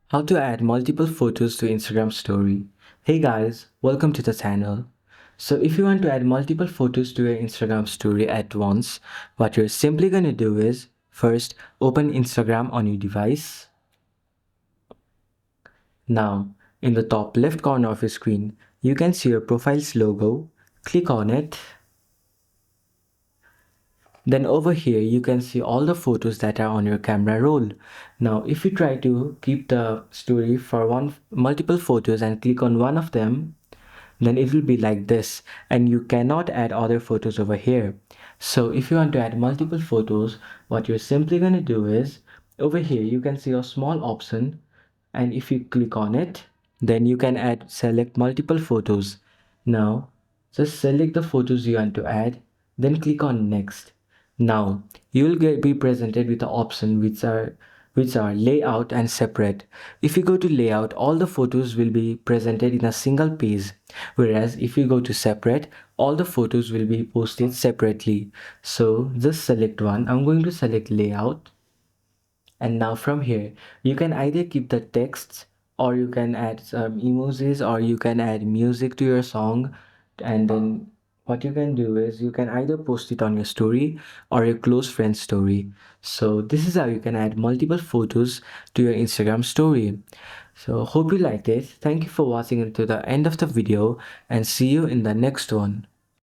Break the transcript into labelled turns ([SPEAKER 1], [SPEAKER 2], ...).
[SPEAKER 1] How to add multiple photos to Instagram story. Hey guys, welcome to the channel. So if you want to add multiple photos to your Instagram story at once, what you're simply gonna do is first open Instagram on your device. Now, in the top left corner of your screen, you can see your profile's logo. Click on it. Then over here you can see all the photos that are on your camera roll. Now if you try to keep the story for multiple photos and click on one of them, then it will be like this and you cannot add other photos over here. So if you want to add multiple photos, what you're simply going to do is over here you can see a small option, and if you click on it, then you can select multiple photos. Now just select the photos you want to add, then click on next. Now you will be presented with the option which are layout and separate. If you go to layout, all the photos will be presented in a single page, whereas if you go to separate, all the photos will be posted separately. So just select one. I'm going to select layout, and now from here you can either keep the texts, or you can add some emojis, or you can add music to your song. And then what you can do is you can either post it on your story or your close friend story. So this is how you can add multiple photos to your Instagram story. So hope you liked it. Thank you for watching until the end of the video, and see you in the next one.